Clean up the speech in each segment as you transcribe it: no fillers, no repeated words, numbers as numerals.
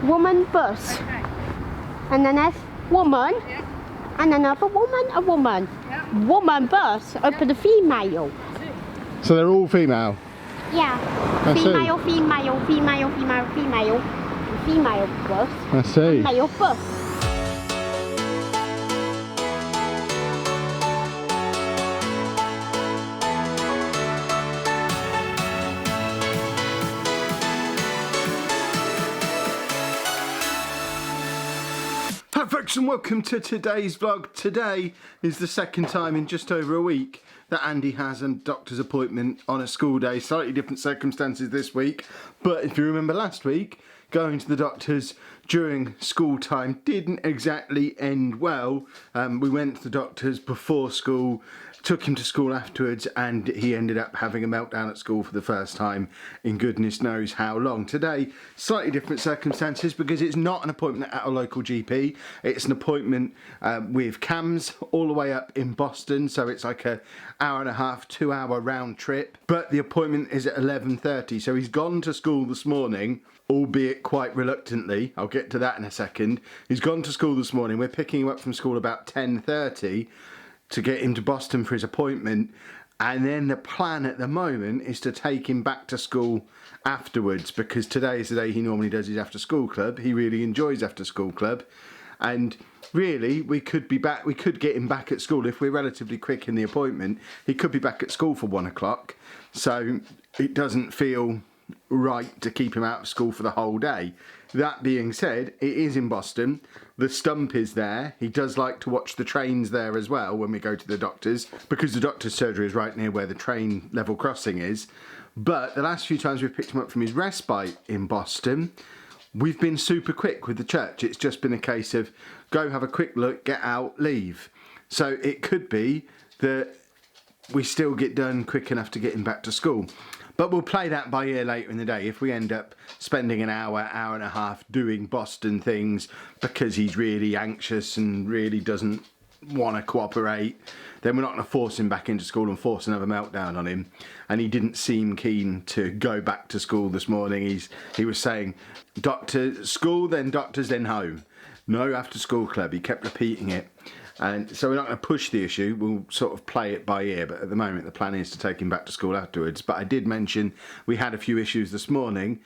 woman, bus. And then there's woman. And another woman, a woman. Woman, bus, open the female. So they're all female? Yeah. I Female, see. female, female, female, female. Female bus. I see. Male bus. Hi folks, and welcome to today's vlog. Today is the second time in just over a week that Andy has a doctor's appointment on a school day. Slightly different circumstances this week, but if you remember last week, going to the doctor's during school time didn't exactly end well. We went to the doctor's before school, took him to school afterwards, and he ended up having a meltdown at school for the first time in goodness knows how long. Today, slightly different circumstances because it's not an appointment at a local GP. It's an appointment with CAMHS all the way up in Boston, so it's like an hour and a half, 2 hour round trip. But the appointment is at 11:30, so he's gone to school this morning, albeit quite reluctantly. I'll get to that in a second. He's gone to school this morning. We're picking him up from school about 10:30 to get him to Boston for his appointment, and then the plan at the moment is to take him back to school afterwards, because today is the day he normally does his after school club. He really enjoys after school club, and really we could get him back at school if we're relatively quick in the appointment. He could be back at school for 1 o'clock, so it doesn't feel right to keep him out of school for the whole day. That being said, it is in Boston. The stump is there. He does like to watch the trains there as well when we go to the doctor's, because the doctor's surgery is right near where the train level crossing is. But the last few times we've picked him up from his respite in Boston, we've been super quick with the church. It's just been a case of go have a quick look, get out, leave. So it could be that we still get done quick enough to get him back to school. But we'll play that by ear later in the day. If we end up spending an hour, hour and a half doing Boston things because he's really anxious and really doesn't want to cooperate, then we're not going to force him back into school and force another meltdown on him. And he didn't seem keen to go back to school this morning. He was saying, doctor, school, then doctors, then home. No after school club. He kept repeating it. And so we're not going to push the issue, we'll sort of play it by ear, but at the moment the plan is to take him back to school afterwards. But I did mention we had a few issues this morning.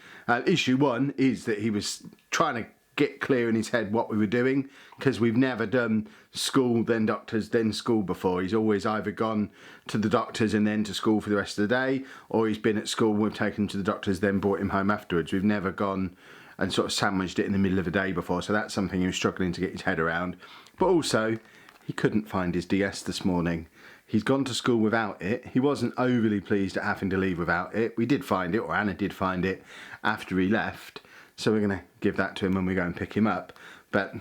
Issue one is that he was trying to get clear in his head what we were doing, because we've never done school, then doctors, then school before. He's always either gone to the doctors and then to school for the rest of the day, or he's been at school, we've taken him to the doctors, then brought him home afterwards. We've never gone and sort of sandwiched it in the middle of the day before, so that's something he was struggling to get his head around. But also, he couldn't find his DS this morning. He's gone to school without it. He wasn't overly pleased at having to leave without it. We did find it, or Anna did find it, after he left. So we're going to give that to him when we go and pick him up. But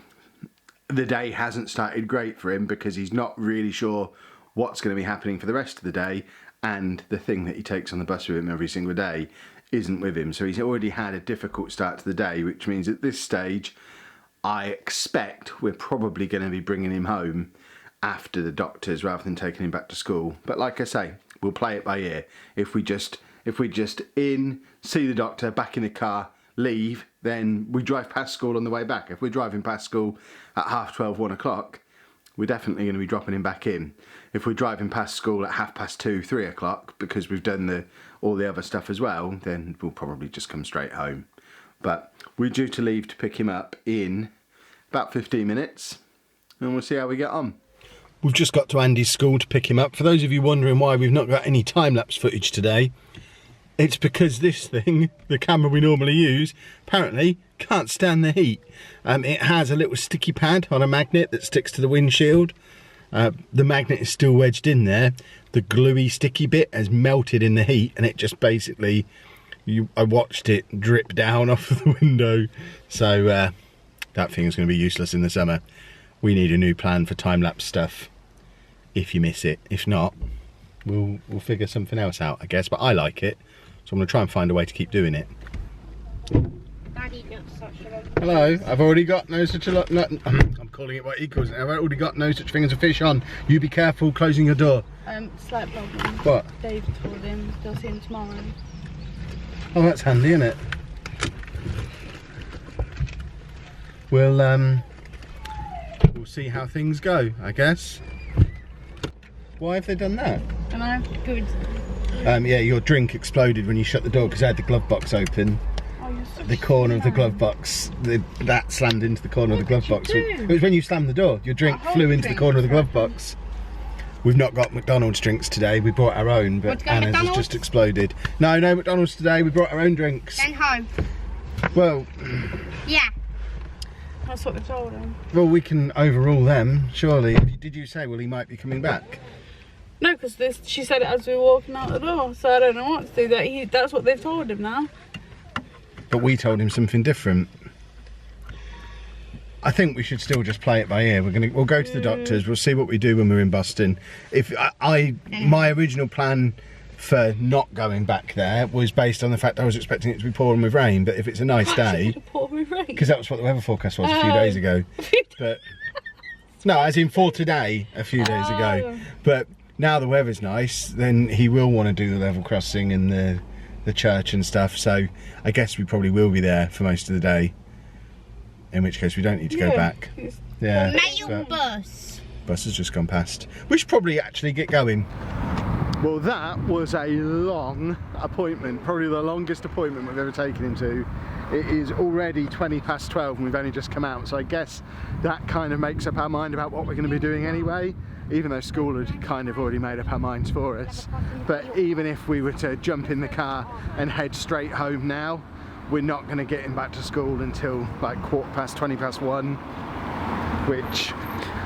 the day hasn't started great for him because he's not really sure what's going to be happening for the rest of the day. And the thing that he takes on the bus with him every single day isn't with him. So he's already had a difficult start to the day, which means at this stage, I expect we're probably going to be bringing him home after the doctors rather than taking him back to school. But like I say, we'll play it by ear. If we just in, see the doctor, back in the car, leave, then we drive past school on the way back. If we're driving past school at 12:30, 1 o'clock, we're definitely going to be dropping him back in. If we're driving past school at 2:30, 3 o'clock, because we've done all the other stuff as well, then we'll probably just come straight home. But we're due to leave to pick him up in about 15 minutes, and we'll see how we get on. We've just got to Andy's school to pick him up. For those of you wondering why we've not got any time-lapse footage today, it's because this thing, the camera we normally use, apparently can't stand the heat. It has a little sticky pad on a magnet that sticks to the windshield. The magnet is still wedged in there. The gluey sticky bit has melted in the heat, and it just basically, I watched it drip down off of the window. So that thing's going to be useless in the summer. We need a new plan for time-lapse stuff if you miss it. If not, we'll figure something else out, I guess. But I like it, so I'm going to try and find a way to keep doing it. Daddy, not such a Hello, I've already got no such a lot. No, I'm calling it what he calls it. I've already got no such thing as a fish on. You be careful closing your door. Slight problem. What? Dave told him they'll see him tomorrow. Oh, that's handy, isn't it? we'll see how things go, I guess. Why have they done that? And I'm good. Yeah, your drink exploded when you shut the door because I had the glove box open. Oh, you're such The corner of the man. glove box, that slammed into the corner of the glove box. do? It was when you slammed the door. Your drink whole flew into the drink corner of the glove happened. box. We've not got McDonald's drinks today. We brought our own, Want but to go Anna's has McDonald's? just exploded. No McDonald's today. We brought our own drinks. Then home. Well, Yeah. That's what they told him. well, we can overrule them, surely. Did you say, well, he might be coming back? No, because she said it as we were walking out the door, so I don't know what to do. That's what they've told him now. But we told him something different. I think we should still just play it by ear. We'll go to the doctors. We'll see what we do when we're in Boston. If my original plan for not going back there was based on the fact I was expecting it to be pouring with rain. But if it's a nice day, because that was what the weather forecast was a few days ago. But no, as in for today, a few days ago. But now the weather's nice, then he will want to do the level crossing and the church and stuff. So I guess we probably will be there for most of the day. In which case we don't need to go back. Yeah. Mail bus. Bus has just gone past. We should probably actually get going. Well, that was a long appointment, probably the longest appointment we've ever taken him to. It is already 12:20 and we've only just come out, so I guess that kind of makes up our mind about what we're going to be doing anyway, even though school had kind of already made up our minds for us. But even if we were to jump in the car and head straight home now, we're not going to get him back to school until like 1:15, which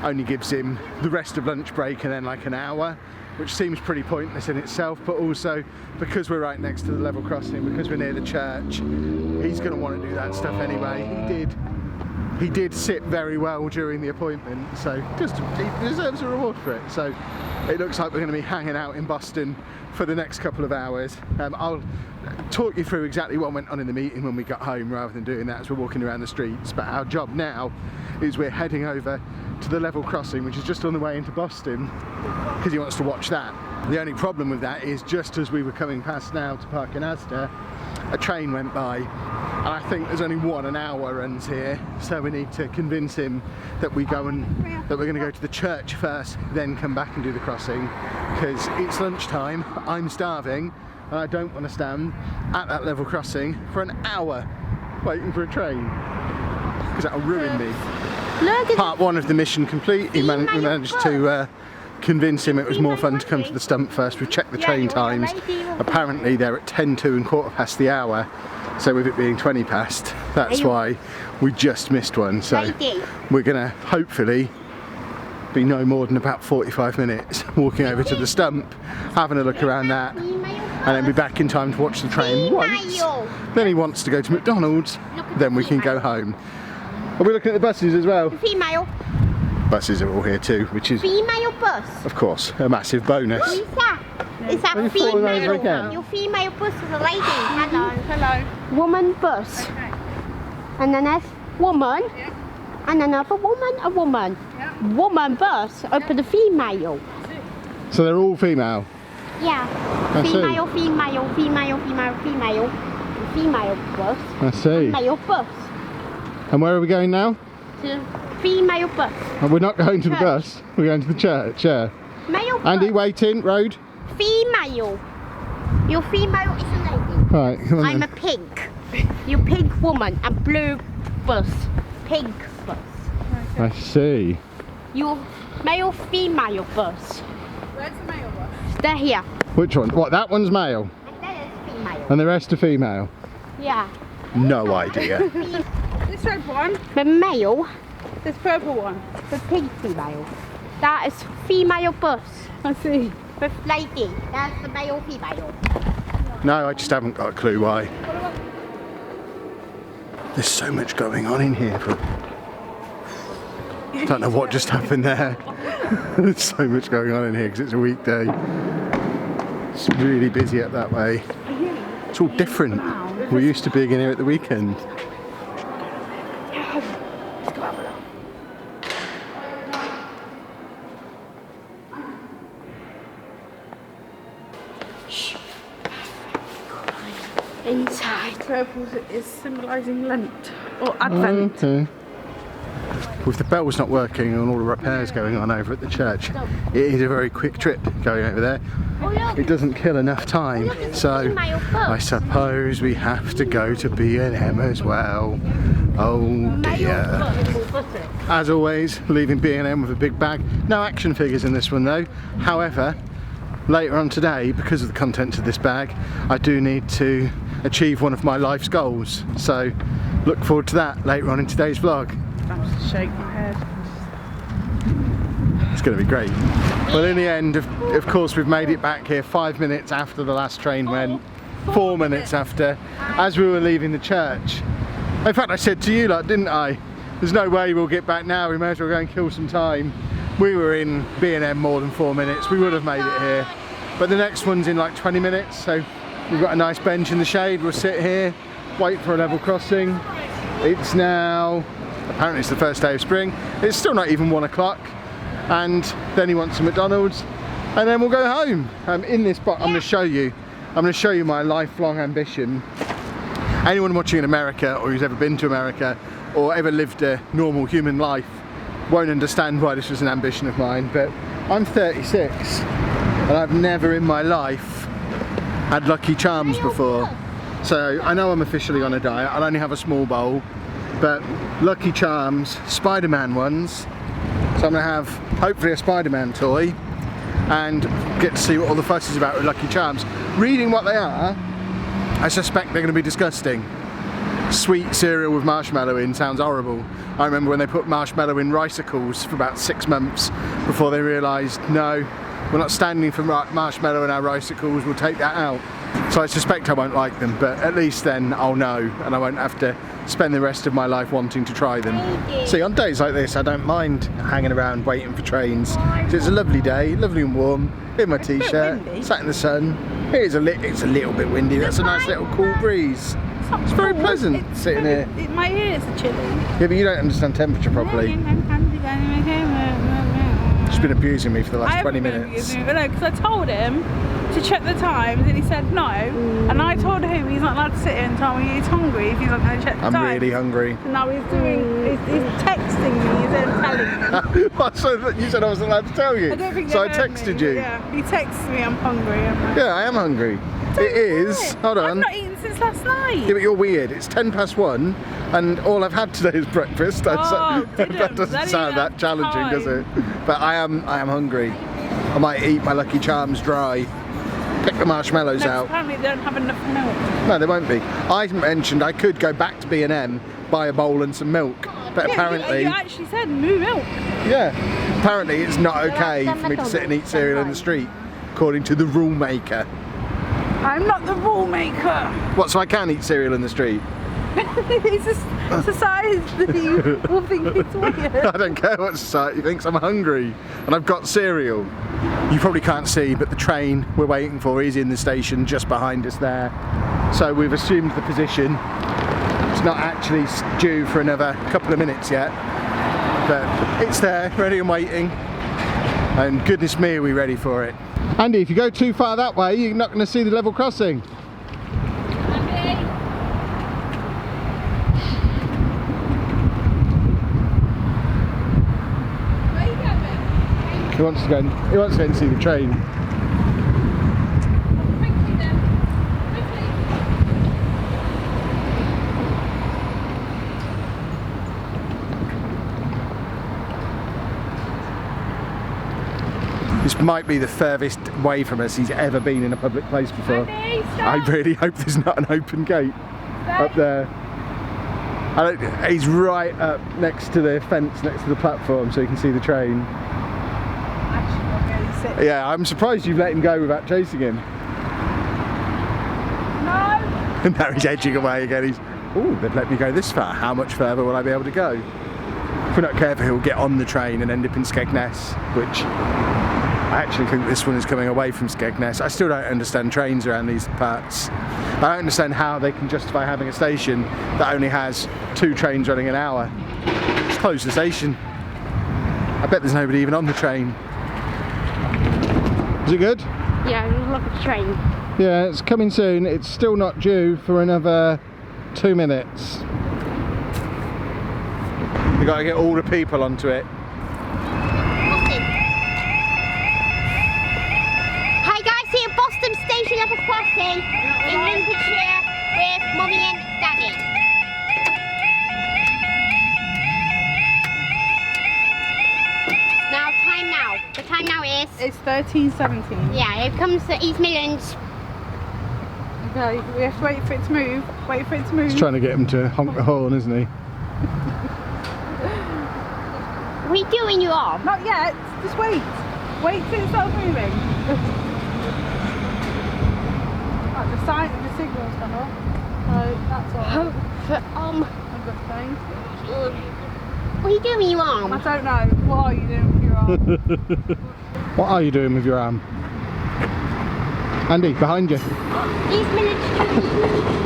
only gives him the rest of lunch break and then like an hour, which seems pretty pointless in itself. But also because we're right next to the level crossing, because we're near the church, he's going to want to do that stuff anyway. He did sit very well during the appointment, so he deserves a reward for it. So it looks like we're going to be hanging out in Boston for the next couple of hours. I'll talk you through exactly what went on in the meeting when we got home rather than doing that as we're walking around the streets. But our job now is we're heading over to the level crossing, which is just on the way into Boston, because he wants to watch that. The only problem with that is just as we were coming past now to park in Asda, a train went by, and I think there's only one an hour runs here, so we need to convince him that we're going to go to the church first, then come back and do the crossing, because it's lunchtime, I'm starving, and I don't want to stand at that level crossing for an hour waiting for a train, because that'll ruin me. Part one of the mission complete. We managed to convince him it was more fun to come to the stump first. We've checked the train times. Apparently they're at 10 to and 1/4 the hour. So with it being 20 past, that's why we just missed one. So we're gonna hopefully be no more than about 45 minutes walking over to the stump, having a look around that, and then be back in time to watch the train once. Then he wants to go to McDonald's, then we can go home. Are we looking at the buses as well? Female. Buses are all here too, which is, Female bus. of course, a massive bonus. Is that? Is that Are you falling over again? female? Your female bus is a lady. Hello. Hello. Woman bus. And then there's woman. And another woman, a woman. Woman bus open the female. So they're all female? Yeah. I see. Female, female, female, female, female. Female bus. I see. Male bus. And where are we going now? To female bus. And we're not going to the Church. bus, we're going to the church, yeah. Male bus. Andy, waiting, road. Female. Your female is a lady. Right, come on I'm then. a pink. You're pink woman. A blue bus. Pink bus. I see. Your male female bus. Where's the male bus? They're here. Which one? What, that one's male? And that is female. And the rest are female? Yeah. No idea. This red one. The male, This purple one. the pink female. That is female bus. I see. With lady. That's the male female. No, I just haven't got a clue why. There's so much going on in here. I don't know what just happened there. There's so much going on in here because it's a weekday. It's really busy up that way. It's all different. We're used to being in here at the weekend. Inside. Purple is symbolising Lent or Advent. Okay. with the bells not working and all the repairs going on over at the church, it is a very quick trip going over there. It doesn't kill enough time, so I suppose we have to go to B&M as well. Oh dear. As always, leaving B&M with a big bag. No action figures in this one though. However, later on today, because of the contents of this bag, I do need to achieve one of my life's goals. So look forward to that later on in today's vlog. I'm just shaking my head. It's going to be great. Well, in the end, of course, we've made it back here 5 minutes after the last train went, 4 minutes after, as we were leaving the church. In fact, I said to you, like, didn't I? There's no way we'll get back now, we may as well go and kill some time. We were in B&M more than 4 minutes, we would have made it here. But the next one's in like 20 minutes, so we've got a nice bench in the shade, we'll sit here, wait for a level crossing. It's now, apparently it's the first day of spring, it's still not even 1 o'clock, and then he wants some McDonalds, and then we'll go home. In this box, I'm going to show you my lifelong ambition. Anyone watching in America, or who's ever been to America, or ever lived a normal human life, won't understand why this was an ambition of mine, but I'm 36, and I've never in my life had Lucky Charms before. So I know I'm officially on a diet, I'll only have a small bowl, but Lucky Charms, Spider-Man ones, so I'm going to have hopefully a Spider-Man toy and get to see what all the fuss is about with Lucky Charms. Reading what they are, I suspect they're going to be disgusting. Sweet cereal with marshmallow in sounds horrible. I remember when they put marshmallow in Ricicles for about 6 months before they realised, no, we're not standing for marshmallow in our Ricicles, we'll take that out. So I suspect I won't like them, but at least then I'll know and I won't have to spend the rest of my life wanting to try them. See, on days like this I don't mind hanging around waiting for trains. It's a lovely day, lovely and warm, in my t-shirt, sat in the sun. It's a little bit windy, that's a nice little cool breeze. It's very pleasant sitting here. My ears are chilly. Yeah, but you don't understand temperature properly. She's been abusing me for the last 20 minutes. No, because I told him to check the times and he said no. And I told him he's not allowed to sit here and tell me he's hungry if he's not going to check the times. I'm really hungry. And now he's texting me instead of telling me. So you said I wasn't allowed to tell you. I don't think so I they heard texted me. you. Yeah, he texts me I'm hungry. I'm like, yeah, I am hungry. It is. Hold on. I've not eaten since last night. Yeah, but you're weird. It's 1:10 and all I've had today is breakfast. That doesn't sound that challenging, does it? But I am hungry. I might eat my Lucky Charms dry. Pick the marshmallows out. Apparently they don't have enough milk. No, they won't be. I mentioned I could go back to B&M, buy a bowl and some milk, but yeah, apparently you actually said moo milk. Yeah, apparently it's not okay for me to sit and eat cereal in the street, according to the rule maker. I'm not the rule maker. What, so I can eat cereal in the street? It's a society will think it's weird. I don't care what society thinks, I'm hungry and I've got cereal. You probably can't see, but the train we're waiting for is in the station just behind us there. So we've assumed the position. It's not actually due for another couple of minutes yet, but it's there, ready and waiting. And goodness me, are we ready for it. Andy, if you go too far that way, you're not going to see the level crossing. He wants to go and see the train. This might be the furthest way from us he's ever been in a public place before. I really hope there's not an open gate up there. He's right up next to the fence, next to the platform, so you can see the train. Yeah, I'm surprised you've let him go without chasing him. No! And now he's edging away again. He's, oh, they've let me go this far. How much further will I be able to go? If we're not careful, he'll get on the train and end up in Skegness, which I actually think this one is coming away from Skegness. I still don't understand trains around these parts. I don't understand how they can justify having a station that only has 2 trains running an hour. Just close the station. I bet there's nobody even on the train. Is it good? Yeah, look at the train. Yeah, it's coming soon. It's still not due for another 2 minutes. We've got to get all the people onto it. Boston. Hey guys, see at Boston Station level crossing in Lincolnshire with Mummy and Daddy. Now, time now. The time now is... It's 13:17. Yeah, here comes the East Midlands. Okay, we have to wait for it to move. Wait for it to move. He's trying to get him to honk the horn, isn't he? What are you doing, you arm? Not yet. Just wait. Wait till it starts moving. Oh, the signal's gone off. So that's all. A good thing. What are you doing, you arm? I don't know. What are you doing with your arm? What are you doing with your arm? Andy, behind you. East Midlands.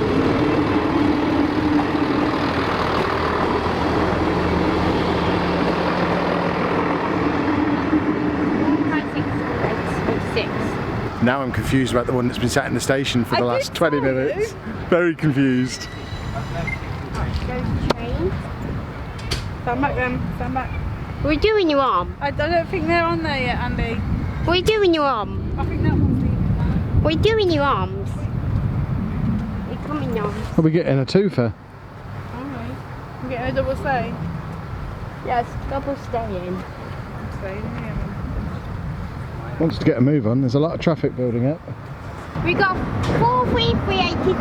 Now I'm confused about the one that's been sat in the station for the last 20 minutes. Very confused. Stand back then. Stand back. What are you doing, you arm? I don't think they're on there yet, Andy. What are you doing, you arm? I think that one's leaving now. What are you doing, you arms? You're coming now. Are we getting a twofer? Alright. I'm getting a double stay. Yes, double staying. I'm staying here. Wants to get a move on. There's a lot of traffic building up. We got 43384.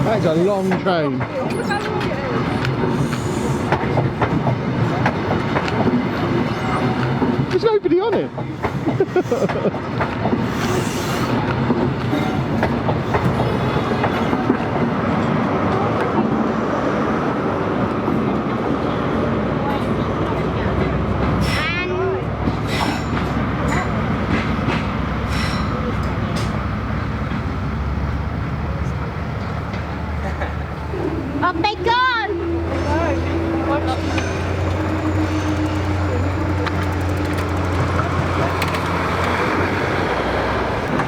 That's a long train. There's nobody on it. Up they go!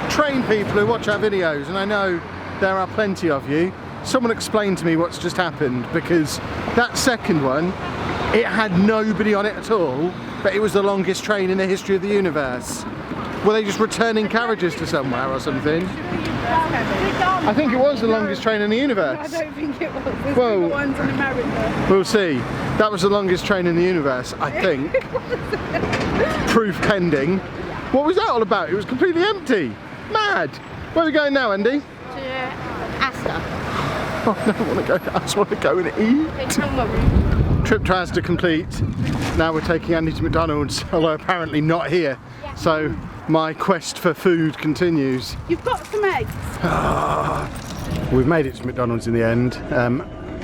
Train people who watch our videos, and I know there are plenty of you, someone explain to me what's just happened, because that second one, it had nobody on it at all, but it was the longest train in the history of the universe. Were they just returning carriages to somewhere or something? I think it was the longest train in the universe. I don't think it was. There's Well, bigger ones in America. We'll see. That was the longest train in the universe, I think. Proof pending. What was that all about? It was completely empty. Mad. Where are we going now, Andy? To Asda. Oh, no, I don't want to go. I just want to go and eat. Trip to Asda complete. Now we're taking Andy to McDonald's, although apparently not here. So my quest for food continues. You've got some eggs. We've made it to McDonald's in the end.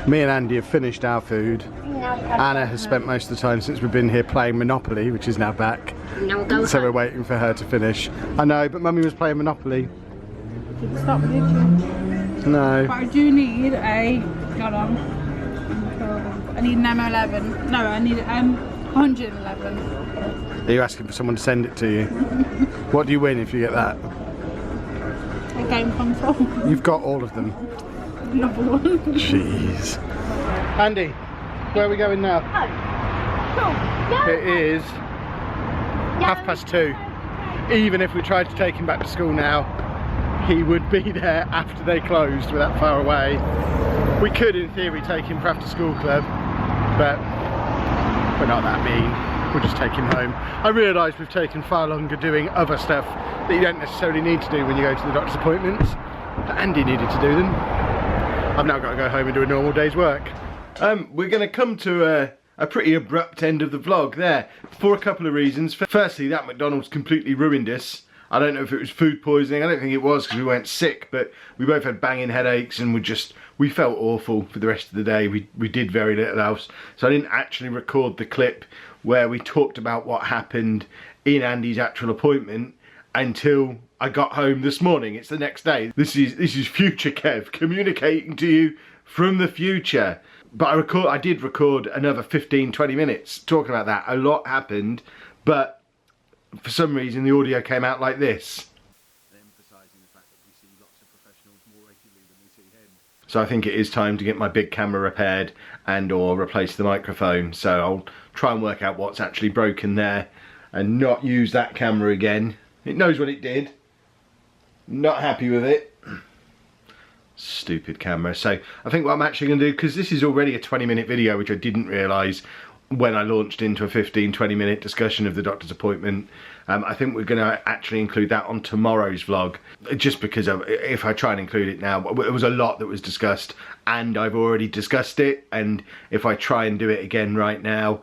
Me and Andy have finished our food. Anna has spent most of the time since we've been here playing Monopoly, which is now back. So we're waiting for her to finish. I know, but Mummy was playing Monopoly. Stop with YouTube. No. But I do need a. Hold on. I need an M11. No, I need an M111. Are you asking for someone to send it to you? What do you win if you get that? A game console. You've got all of them. Number one. Jeez. Andy, where are we going now? It is 2:30. Even if we tried to take him back to school now, he would be there after they closed. We're that far away. We could, in theory, take him for after school club, but we're not that mean. We'll just take him home. I realise we've taken far longer doing other stuff that you don't necessarily need to do when you go to the doctor's appointments, but Andy needed to do them. I've now got to go home and do a normal day's work. We're going to come to a pretty abrupt end of the vlog there for a couple of reasons. Firstly, that McDonald's completely ruined us. I don't know if it was food poisoning. I don't think it was because we weren't sick, but we both had banging headaches and we felt awful for the rest of the day. We did very little else. So I didn't actually record the clip where we talked about what happened in Andy's actual appointment until I got home this morning. It's the next day. This is future Kev communicating to you from the future. But I did record another 15-20 minutes talking about that. A lot happened, but for some reason the audio came out like this. Emphasising the fact that we see lots of professionals more regularly than we see him. So I think it is time to get my big camera repaired and or replace the microphone. So I'll try and work out what's actually broken there and not use that camera again. It knows what it did. Not happy with it. Stupid camera. So I think what I'm actually going to do, because this is already a 20-minute video, which I didn't realise when I launched into a 15-20 minute discussion of the doctor's appointment. I think we're going to actually include that on tomorrow's vlog, just because if I try and include it now, there was a lot that was discussed and I've already discussed it, and if I try and do it again right now,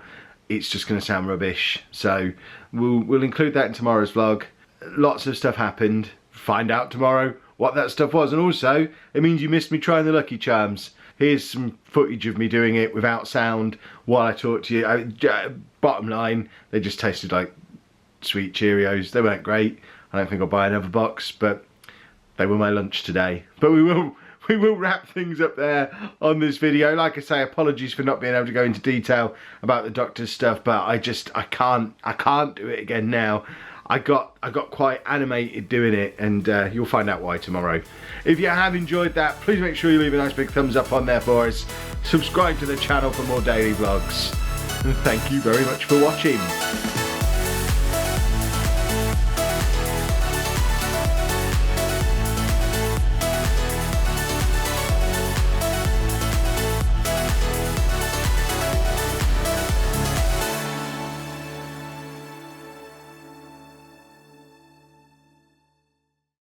it's just going to sound rubbish. So we'll include that in tomorrow's vlog. Lots of stuff happened. Find out tomorrow what that stuff was, and also it means you missed me trying the Lucky Charms. Here's some footage of me doing it without sound while I talk to you. Bottom line, they just tasted like sweet Cheerios. They weren't great. I don't think I'll buy another box, but they were my lunch today. But we will wrap things up there on this video. Like I say, apologies for not being able to go into detail about the doctor's stuff, but I can't do it again now. I got quite animated doing it, and you'll find out why tomorrow. If you have enjoyed that, please make sure you leave a nice big thumbs up on there for us. Subscribe to the channel for more daily vlogs. And thank you very much for watching.